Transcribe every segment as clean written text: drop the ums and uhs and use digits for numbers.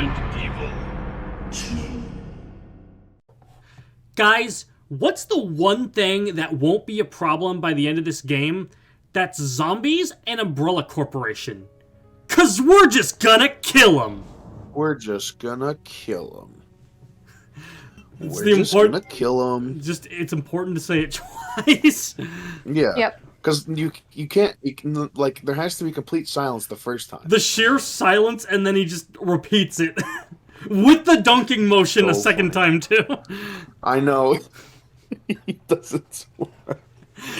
Resident Evil 2. Guys, what's the one thing that won't be a problem by the end of this game? That's zombies and Umbrella Corporation. 'Cause we're just gonna kill them. We're just gonna kill them. We're just gonna kill them. It's important to say it twice. Yeah. Yep. Because you can like there has to be complete silence the first time. The sheer silence, and then he just repeats it with the dunking motion So a second time too. I know. He doesn't.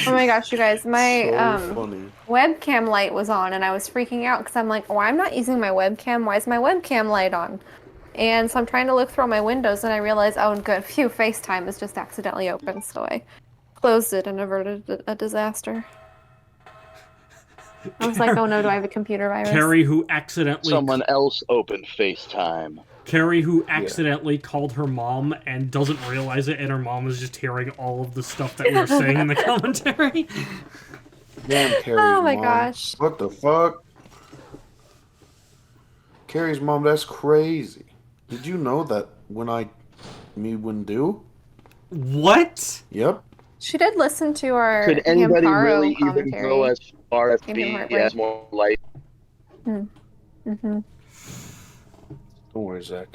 Oh my gosh, you guys, my funny. webcam light was on and I was freaking out because I'm like, oh, I'm not using my webcam. Why is my webcam light on? And so I'm trying to look through all my windows and I realize, oh, good, phew, FaceTime is just accidentally open. So I closed it and averted a disaster. I was like, oh no, do I have a computer virus? Carrie, who accidentally... Someone else opened FaceTime. Carrie, who accidentally called her mom and doesn't realize it, and her mom is just hearing all of the stuff that we were saying in the commentary. Damn, Carrie's Oh my mom. gosh. What the fuck? Carrie's mom, that's crazy. Did you know that me wouldn't do? What? Yep. She did listen to our Could anybody Hamparo really even commentary. go as far as Came in being heartbreak. more light? Mm-hmm. Don't worry, Zach.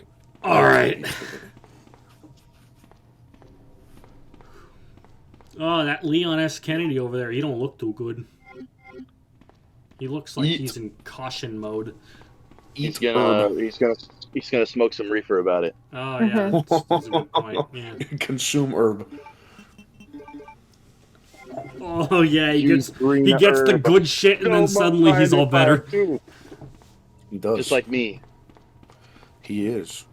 All right. Oh, that Leon S. Kennedy over there, he don't look too good. He looks like he's in caution mode. He's gonna smoke some reefer about it. Oh, yeah, that's a good point. Yeah. Consume herb. Oh, yeah, he Use gets green the herb. good shit, and then suddenly he's all better. He does. Just like me. He is.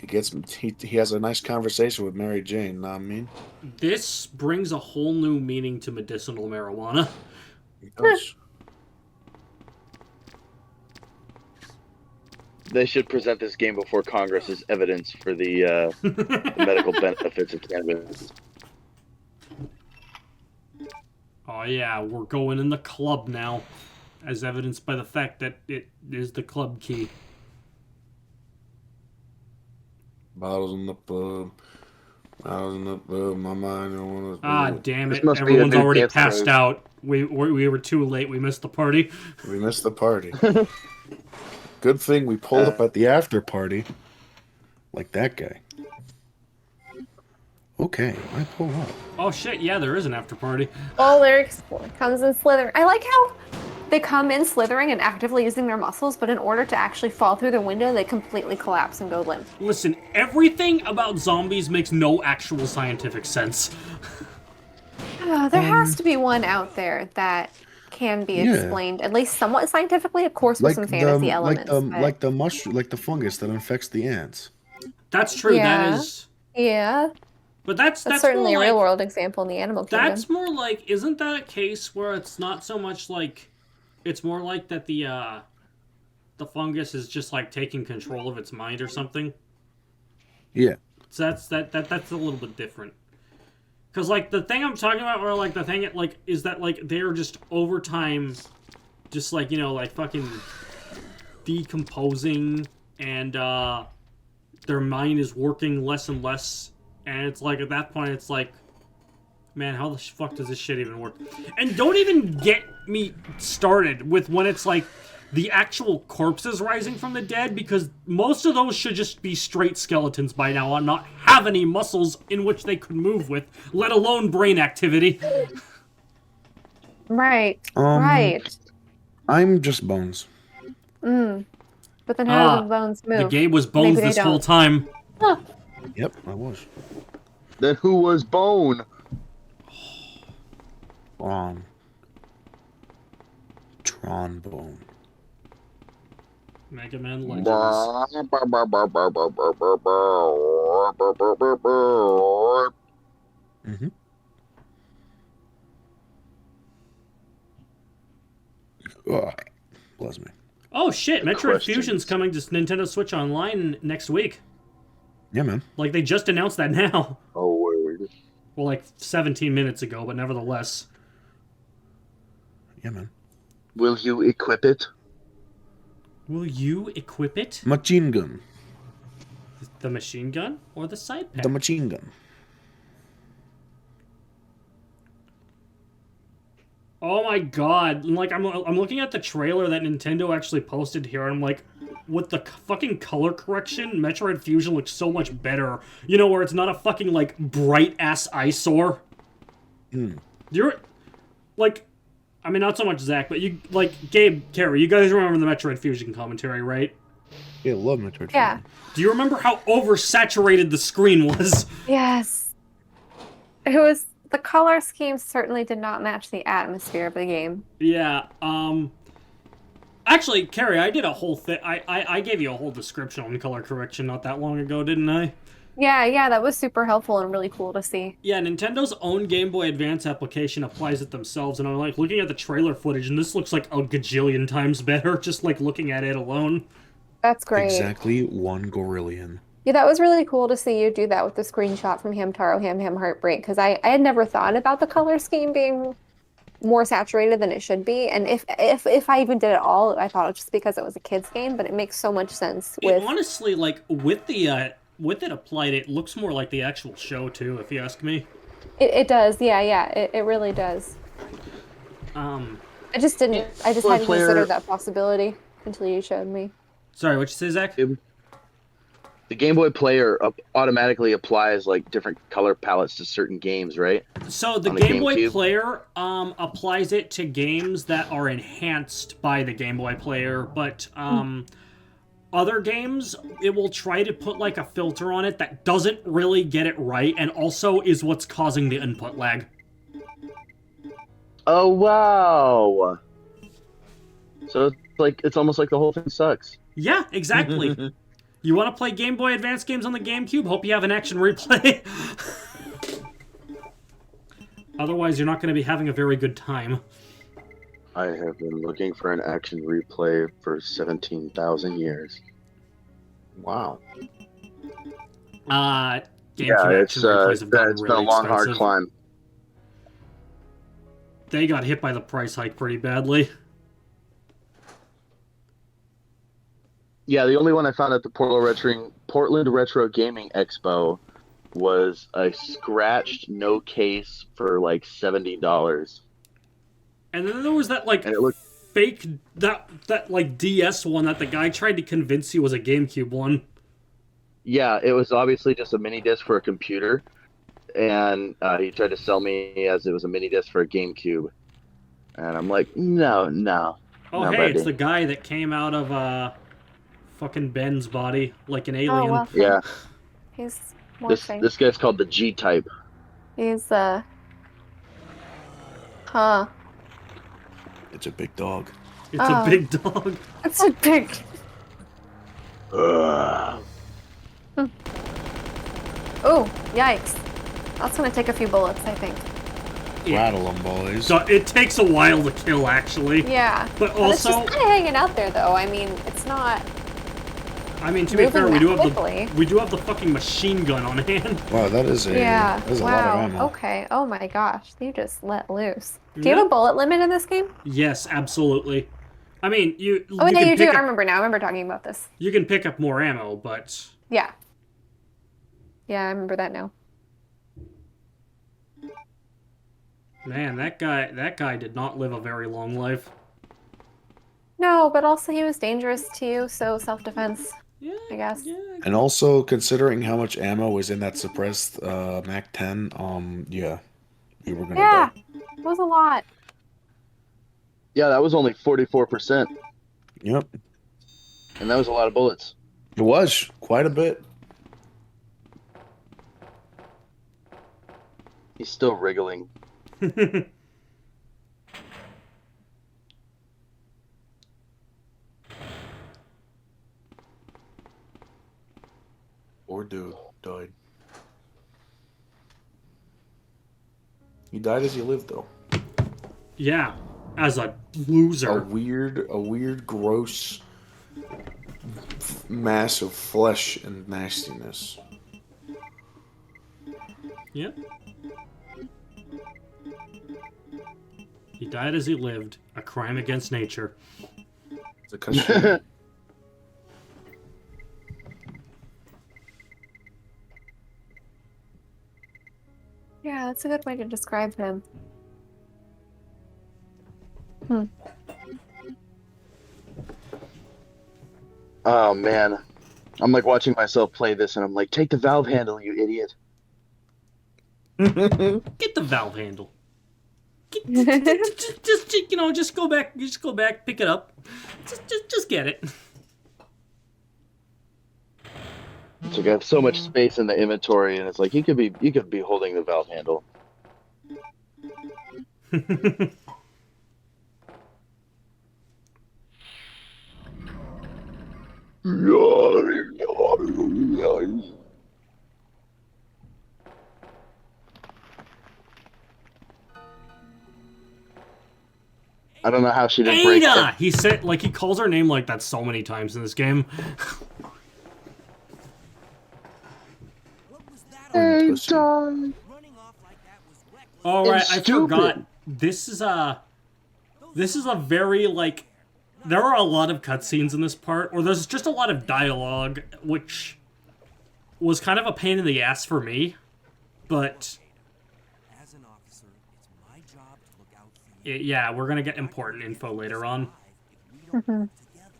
He has a nice conversation with Mary Jane, know what I mean? This brings a whole new meaning to medicinal marijuana. He does. They should present this game before Congress as evidence for the medical benefits of cannabis. Oh yeah, we're going in the club now, as evidenced by the fact that it is the club key. Bottles in the pub. Bottles in the pub. My mind don't want to. Ah, damn This it! must be a Everyone's new already dance passed move. out. We were too late. We missed the party. We missed the party. Good thing we pulled up at the after party. Like that guy. Okay, I pull up. Oh shit! Yeah, there is an after party. Oh, there comes in slithering. I like how they come in slithering and actively using their muscles, but in order to actually fall through the window, they completely collapse and go limp. Listen, everything about zombies makes no actual scientific sense. Oh, there has to be one out there that can be explained, at least somewhat scientifically, of course, with some fantasy elements. like the mushroom, like the fungus that infects the ants. That's true. Yeah. That is. Yeah, But that's certainly more a real like, world example in the animal kingdom. That's more like, isn't that a case where it's not so much like, it's more like that the fungus is just like taking control of its mind or something? Yeah. So that's a little bit different. Because like the thing I'm talking about, or like the thing like is that like they're just over time, just like like fucking decomposing, and their mind is working less and less, and it's like at that point it's like, man, how the fuck does this shit even work? And don't even get me started with when it's like the actual corpses rising from the dead, because most of those should just be straight skeletons by now and not have any muscles in which they could move with, let alone brain activity. Right, right. I'm just bones. But then how do the bones move? The Gabe was bones Maybe they this whole don't. time. Huh. Yep, I was. Then who was Bone? Trombone. Mega Man Legends. Mm-hmm. Bless me. Oh shit, Metroid questions. Fusion's coming to Nintendo Switch Online next week. Yeah, man. Like, they just announced that now. Oh, word. Well, like 17 minutes ago, but nevertheless. Yeah, man. Will you equip it? Will you equip it? Machine gun. The machine gun or the side pack? The machine gun. Oh my god! Like I'm looking at the trailer that Nintendo actually posted here, and I'm like, with the fucking color correction, Metroid Fusion looks so much better. You know, where it's not a fucking like bright ass eyesore. You're like, I mean, not so much Zach, but you like Gabe, Carrie. You guys remember the Metroid Fusion commentary, right? Yeah, love Metroid. Yeah. Fusion. Do you remember how oversaturated the screen was? Yes. It was. The color scheme certainly did not match the atmosphere of the game. Yeah, actually, Carrie, I did a whole thing. I gave you a whole description on color correction not that long ago, didn't I? Yeah, that was super helpful and really cool to see. Yeah, Nintendo's own Game Boy Advance application applies it themselves, and I'm like looking at the trailer footage, and this looks like a gajillion times better, just like looking at it alone. That's great. Exactly 1 gorillion. Yeah, that was really cool to see you do that with the screenshot from Hamtaro Ham Heartbreak, because I had never thought about the color scheme being more saturated than it should be. And if I even did it all, I thought it was just because it was a kid's game, but it makes so much sense with... It honestly, like, with it applied, it looks more like the actual show, too, if you ask me. It does, yeah, it really does. I just hadn't considered that possibility until you showed me. Sorry, what'd you say, Zach? The Game Boy Player automatically applies like different color palettes to certain games, right? So the Game Boy Player applies it to games that are enhanced by the Game Boy Player, but other games, it will try to put like a filter on it that doesn't really get it right, and also is what's causing the input lag. Oh wow! So it's almost like the whole thing sucks. Yeah, exactly. You want to play Game Boy Advance games on the GameCube? Hope you have an action replay. Otherwise, you're not going to be having a very good time. I have been looking for an action replay for 17,000 years. Wow. GameCube it's action replays have gotten it's really been a long, expensive. hard climb. They got hit by the price hike pretty badly. Yeah, the only one I found at the Portland Retro Gaming Expo was a scratched, no case for like $70. And then there was that like fake that like DS one that the guy tried to convince you was a GameCube one. Yeah, it was obviously just a mini disc for a computer, and he tried to sell me as it was a mini disc for a GameCube, and I'm like, no. Oh, no, hey, buddy. it's the guy that came out of fucking Ben's body like an alien. Oh, well, Yeah. he's morphing. This guy's called the G-type. He's, It's a big dog. It's a big dog. It's a big... Ugh. Oh, yikes. That's gonna take a few bullets, I think. Rattle 'em, boys. So it takes a while to kill, actually. Yeah. But It's also, just kind of hanging out there, though. I mean, it's not... I mean, to be fair, we do have quickly. the fucking machine gun on hand. Wow, that is a Yeah. that is a Wow. lot of ammo. Okay. Oh my gosh. You just let loose. Do you have a bullet limit in this game? Yes, absolutely. I mean, you. Oh, yeah, you do. Pick I up, remember now. I remember talking about this. you can pick up more ammo, but Yeah. Yeah, I remember that now. man, that guy did not live a very long life. No, but also he was dangerous to you, so self-defense, Yeah, I guess. yeah. And also, considering how much ammo was in that suppressed MAC-10, yeah, we were gonna Yeah, die. it was a lot. Yeah, that was only 44%, Yep, and that was a lot of bullets. it was quite a bit. He's still wriggling. Poor dude died. He died as he lived, though. Yeah, as a A loser. weird, gross mass of flesh and nastiness. Yep. He died as he lived. A crime against nature. It's a custom. Yeah, that's a good way to describe him. Hmm. Oh man, I'm like watching myself play this, and I'm like, take the valve handle, you idiot. Get the valve handle. Just go back. Just go back. Pick it up. Just get it. It's like I have so much space in the inventory, and it's like you could be holding the valve handle. I don't know how she didn't break Ada! it. He said, like, he calls her name like that so many times in this game. Hey, Pussy. John. Alright, It's I stupid. forgot. This is a very, like, there are a lot of cutscenes in this part, or there's just a lot of dialogue, which was kind of a pain in the ass for me, but As an officer, it's my job to look out for you. yeah, we're gonna get important info later on. If we don't work together,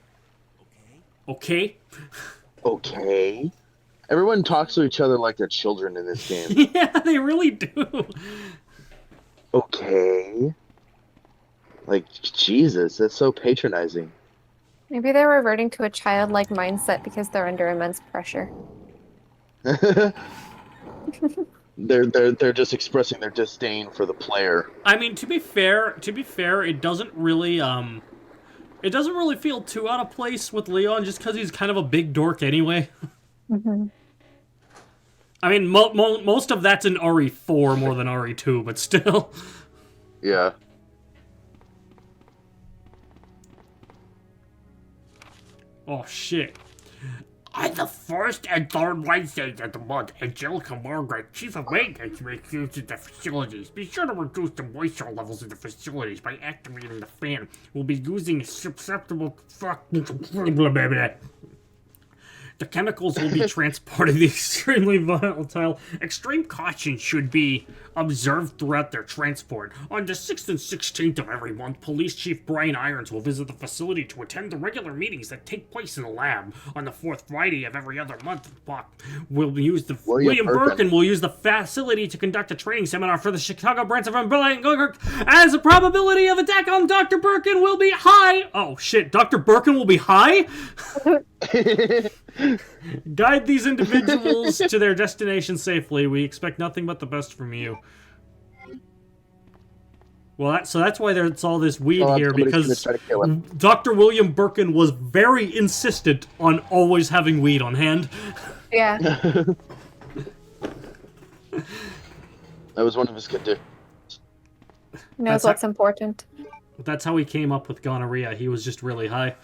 okay? Okay? Okay. Everyone talks to each other like they're children in this game. Yeah, they really do. Okay. Like, Jesus, that's so patronizing. Maybe they're reverting to a childlike mindset because they're under immense pressure. They're just expressing their disdain for the player. I mean, to be fair, it doesn't really feel too out of place with Leon just because he's kind of a big dork anyway. Mm-hmm. I mean, most of that's in RE4 more than RE2, but still. Yeah. Oh, shit. On the first and third Wednesdays of the month, Angelica Margaret, Chief of Maintenance, makes use of the facilities. Be sure to reduce the moisture levels in the facilities by activating the fan. We'll be using susceptible... The chemicals will be transported the extremely volatile. Extreme caution should be observed throughout their transport. On the 6th and 16th of every month, Police Chief Brian Irons will visit the facility to attend the regular meetings that take place in the lab. On the 4th Friday of every other month, William Birkin will use the facility to conduct a training seminar for the Chicago branch of Umbrella. As the probability of attack on Dr. Birkin will be high. Oh shit, Dr. Birkin will be high? Guide these individuals to their destination safely. We expect nothing but the best from you. Well, that's why there's all this weed here, because Dr. William Birkin was very insistent on always having weed on hand. Yeah. That was one of his conditions. Knows what's important. That's how he came up with gonorrhea. He was just really high.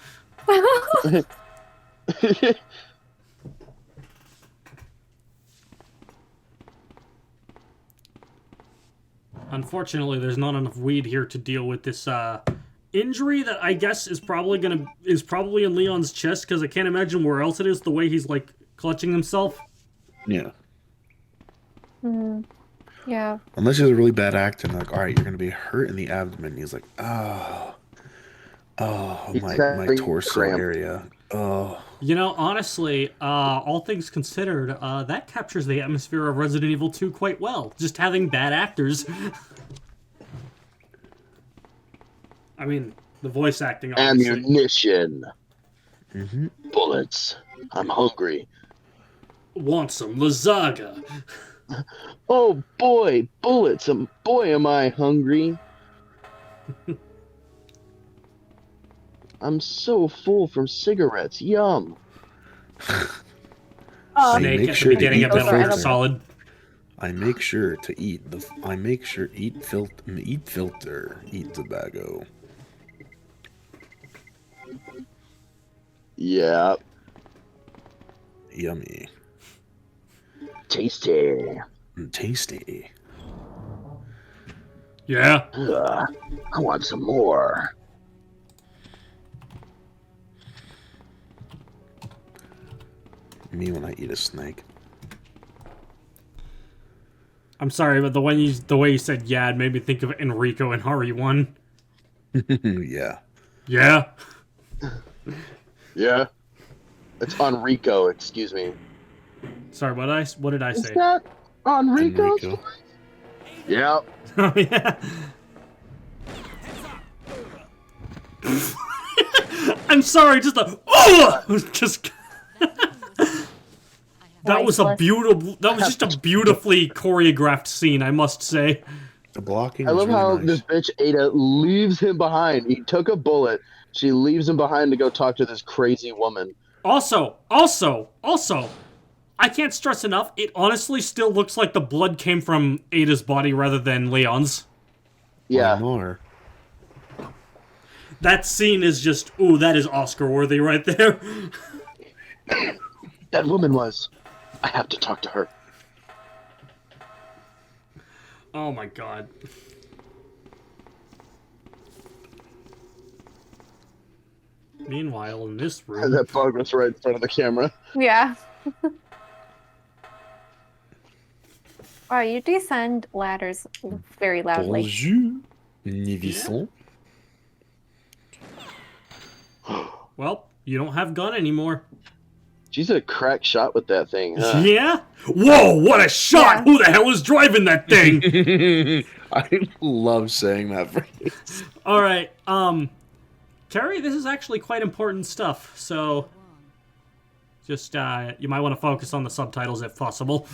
Unfortunately, there's not enough weed here to deal with this injury that I guess is probably in Leon's chest, because I can't imagine where else it is, the way he's like clutching himself. Yeah. Mm-hmm. Yeah. Unless he's a really bad actor, and like, all right, you're gonna be hurt in the abdomen. He's like, my torso area. Oh. You know, honestly, all things considered, that captures the atmosphere of Resident Evil 2 quite well. Just having bad actors. I mean, the voice acting, obviously. Ammunition. Mm-hmm. Bullets. I'm hungry. Want some lasagna. Oh boy, bullets. Boy, am I hungry. I'm so full from cigarettes. Yum. Snake at the beginning of Metal Gear Solid. I make sure to eat eat tobacco. Yeah. Yummy. Tasty. Tasty. Yeah. I want some more. Me when I eat a snake. I'm sorry, but the way you said yeah, it made me think of Enrico and RE1. Yeah. Yeah. Yeah. It's Enrico, excuse me. Sorry, what did I Is say? that Enrico's Enrico. voice? Yeah. Oh yeah. I'm sorry, just just. That was a beautiful. That was just a beautifully choreographed scene, I must say. The blocking. I love is really how nice. this bitch Ada leaves him behind. He took a bullet. She leaves him behind to go talk to this crazy woman. Also, I can't stress enough. It honestly still looks like the blood came from Ada's body rather than Leon's. Yeah. More. That scene is just that is Oscar worthy right there. That woman was. I have to talk to her. Oh my god. Meanwhile, in this room, That bug was right in front of the camera. Yeah. Wow, you descend ladders very loudly. Bonjour, Nivisson. well, you don't have gun anymore. She's a crack shot with that thing, huh? Yeah? Whoa, what a shot! Yeah. Who the hell is driving that thing? I love saying that phrase. Alright, Carrie, this is actually quite important stuff, so just, you might want to focus on the subtitles if possible.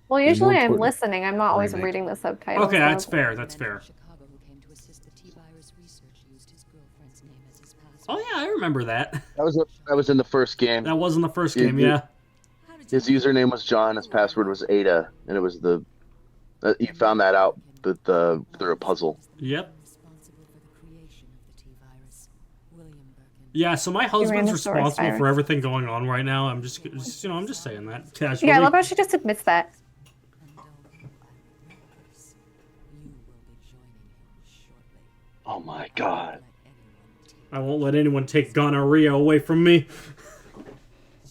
Well, usually I'm important listening. I'm not always remake. reading the subtitles. Okay, so- that's fair, that's fair. Chicago who came to assist the T-virus research used his girlfriend's name as his password. Oh yeah, I remember that. That was in the first game. That was in the first Yeah, game, yeah. yeah. His username was John. His password was Ada, and it was the. You found that out through a puzzle. Yep. Responsible for the creation of the T-virus, William Birkin. Yeah, so my husband's ran the source responsible for virus. everything going on right now. I'm just I'm just saying that casually. Yeah, I love how she just admits that. And don't go back, Marcus. You will be joining him shortly. Oh my god. Let anyone take I won't let anyone take gonorrhea away from me.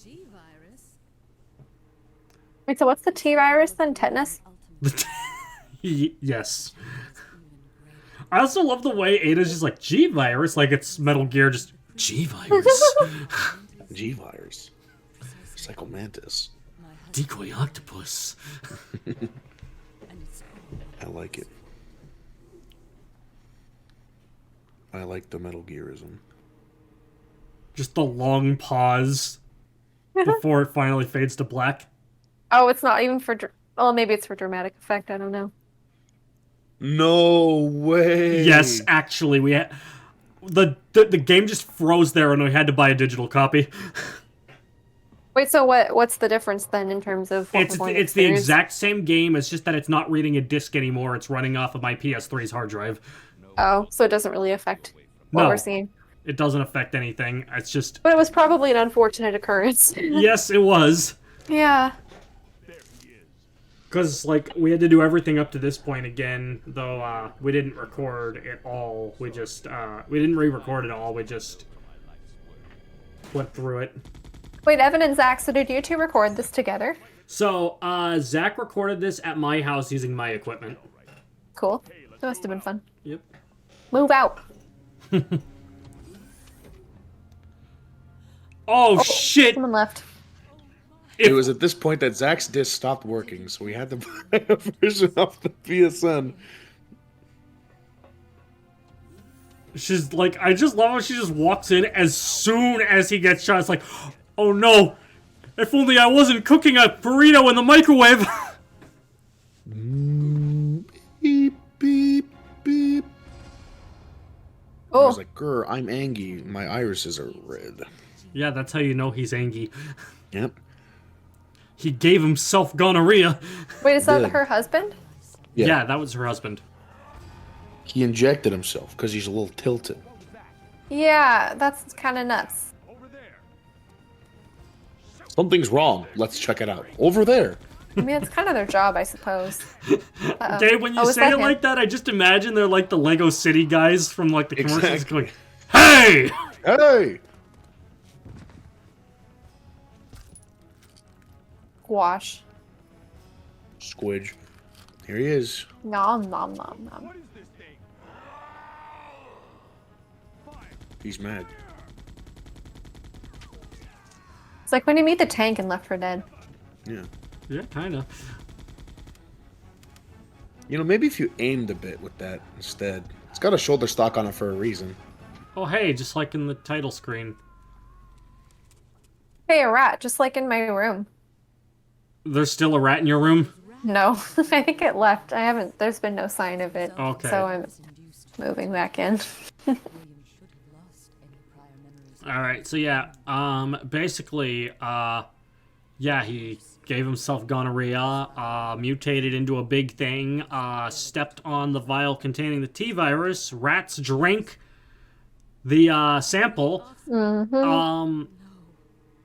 G-virus. Wait, so what's the T virus then? Tetanus? Yes. I also love the way Ada's just like, G-Virus, like it's Metal Gear, just, G-Virus. G-Virus. Psycho Mantis. Decoy Octopus. I like it. I like the Metal Gearism. Just the long pause before it finally fades to black. Oh, it's not even for... Well, maybe it's for dramatic effect. I don't know. No way. Yes, actually, we had... The game just froze there and we had to buy a digital copy. Wait, so what's the difference then in terms of what It's we're going to the experience? exact same game, it's just that it's not reading a disc anymore, it's running off of my PS3's hard drive. Oh, so it doesn't really affect what No. we're seeing. It doesn't affect anything, it's just... But it was probably an unfortunate occurrence. Yes, it was. Yeah. Because, like, we had to do everything up to this point again, though, we didn't record it all. We just, we didn't re-record it all, we just went through it. Wait, Evan and Zach, so did you two record this together? So, Zach recorded this at my house using my equipment. Cool. That must have been fun. Yep. Move out. Oh, shit! Someone left. It was at this point that Zach's disc stopped working, so we had to buy a version of the PSN. She's like, I just love how she just walks in as soon as he gets shot. It's like, oh no, if only I wasn't cooking a burrito in the microwave. Beep, beep, beep. I Oh, was like, grr, I'm angry. My irises are red. Yeah, that's how you know he's angry. Yep. He gave himself gonorrhea. wait, is that Good. her husband? Yeah, that was her husband. He injected himself because he's a little tilted. Yeah, that's kind of nuts. Something's wrong. Let's check it out. Over there. I mean, it's kind of their job, I suppose. Uh-oh. Dave, when you Oh, is say that it him? like that, I just imagine they're like the Lego City guys from like the commercials Exactly. going, hey! Hey! Wash. Squidge. Here he is. Nom nom nom nom. He's mad. It's like when you meet the tank in Left 4 Dead. Yeah. Yeah, kind of. You know, maybe if you aimed a bit with that instead. It's got a shoulder stock on it for a reason. Oh, hey, just like in the title screen. Hey, a rat, just like in my room. There's still a rat in your room? No, I think it left. I haven't. There's been no sign of it. Okay. So I'm moving back in. William should have lost any prior memories. Alright, so yeah, basically, yeah, he gave himself gonorrhea, mutated into a big thing, stepped on the vial containing the T-virus, rats drank the, sample,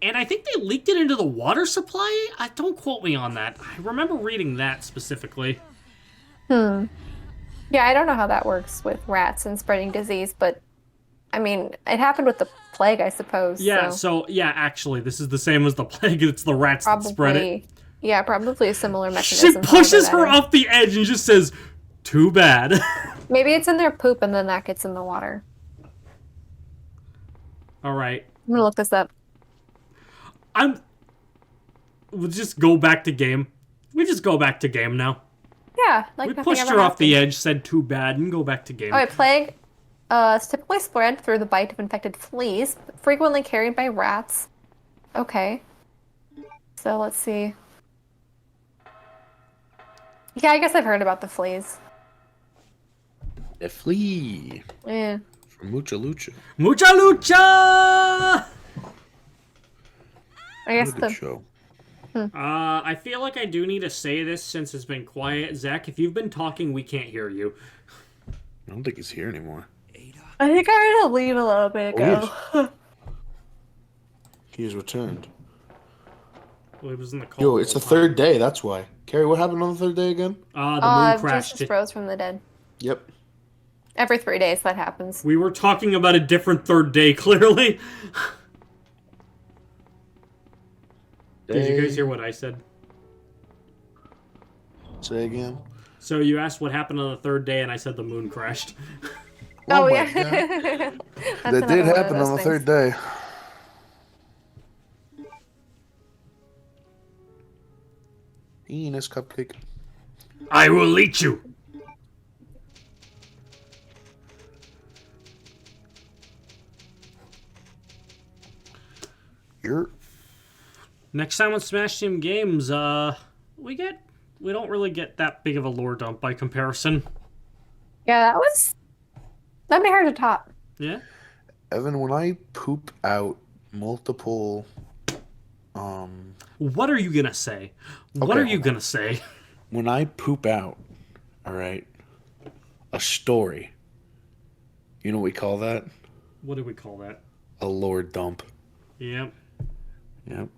and I think they leaked it into the water supply? Don't quote me on that. I remember reading that specifically. Yeah, I don't know how that works with rats and spreading disease, but I mean, it happened with the plague, I suppose. Yeah, so yeah, actually, this is the same as the plague. It's the rats that spread it. Yeah, probably a similar She mechanism. pushes however her that is. off the edge and just says, "Too bad." Maybe it's in their poop and then that gets in the water. All right, I'm gonna look this up. We'll just go back to game. We just go back to game now. Yeah, like We nothing pushed ever her off the happened. edge, said too bad, and go back to game. Oh, wait, plague is typically spread through the bite of infected fleas, frequently carried by rats. Okay. So let's see. Yeah, I guess I've heard about the fleas. A flea Yeah. from Mucha Lucha. Mucha lucha! I guess What a good the show. I feel like I do need to say this since it's been quiet. Zach, if you've been talking, we can't hear you. I don't think he's here anymore. I think I had to leave a little bit ago. He has returned. Well, it was in the cold. Yo, it's the third day, that's why. Carrie, what happened on the third day again? The moon crashed. Jesus rose from the dead. Yep. Every 3 days that happens. We were talking about a different third day, clearly. Did you guys hear what I said? Say again. So you asked what happened on the third day, and I said the moon crashed. Oh, my yeah. God. That's That another did one of happen those on the things. third day. Penis cupcake. I will eat you. You're Next time on Smash Team Games, we don't really get that big of a lore dump by comparison. Yeah, that'd be hard to top. Yeah? Evan, when I poop out multiple What are you gonna say? What Okay, are you hold gonna say? when I poop out, all right, a story. You know what we call that? What do we call that? A lore dump. Yep. Yep.